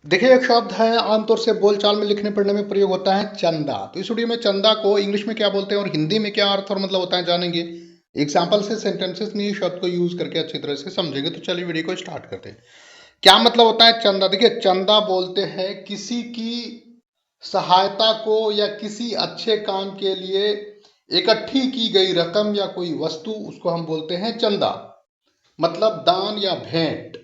देखिए, एक शब्द है आमतौर से बोलचाल में लिखने पढ़ने में प्रयोग होता है चंदा। तो इस वीडियो में चंदा को इंग्लिश में क्या बोलते हैं और हिंदी में क्या अर्थ और मतलब होता है जानेंगे। एग्जाम्पल से सेंटेंसेस में ये शब्द को यूज करके अच्छी तरह से समझेंगे। तो चलिए वीडियो को स्टार्ट करते हैं। क्या मतलब होता है चंदा? देखिए, चंदा बोलते हैं किसी की सहायता को या किसी अच्छे काम के लिए इकट्ठी की गई रकम या कोई वस्तु, उसको हम बोलते हैं चंदा। मतलब दान या भेंट।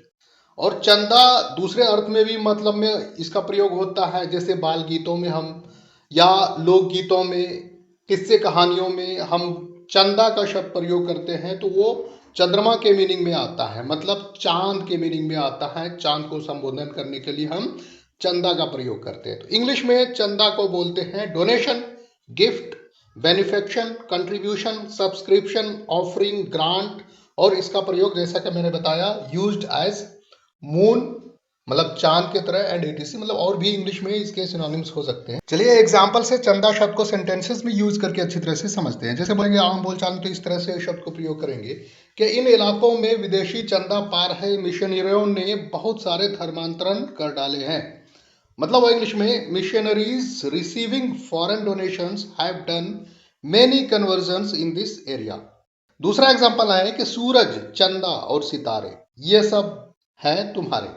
और चंदा दूसरे अर्थ में भी मतलब में इसका प्रयोग होता है, जैसे बाल गीतों में हम या लोकगीतों में, किस्से कहानियों में हम चंदा का शब्द प्रयोग करते हैं। तो वो चंद्रमा के मीनिंग में आता है, मतलब चांद के मीनिंग में आता है। चांद को संबोधन करने के लिए हम चंदा का प्रयोग करते हैं। तो इंग्लिश में चंदा को बोलते हैं donation, gift, benefaction, contribution, subscription, offering, grant. और इसका प्रयोग जैसा कि मैंने बताया, यूज्ड एज मून, मतलब चांद के तरह, एंड एटीसी, मतलब और भी इंग्लिश में इसके सिनोनिम्स हो सकते हैं। चलिए एग्जांपल से चंदा शब्द को सेंटेंसेस में यूज करके अच्छी तरह से समझते हैं। जैसे बोलेंगे आम बोलचाल में, तो इस तरह से शब्द को प्रयोग करेंगे कि इन इलाकों में विदेशी चंदा पार है, मिशनरियों ने बहुत सारे धर्मांतरण कर डाले हैं। मतलब इंग्लिश में, missionaries receiving foreign donations have done many convergence in this area. दूसरा एग्जांपल है कि सूरज, चंदा और सितारे ये सब है तुम्हारे।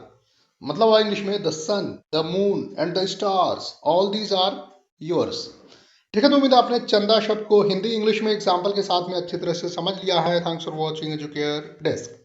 मतलब इंग्लिश में, the sun, the moon and the stars, all these are yours. ठीक है, तो उम्मीद है आपने चंदा शब्द को हिंदी इंग्लिश में एग्जाम्पल के साथ में अच्छी तरह से समझ लिया है। Thanks for watching educare desk.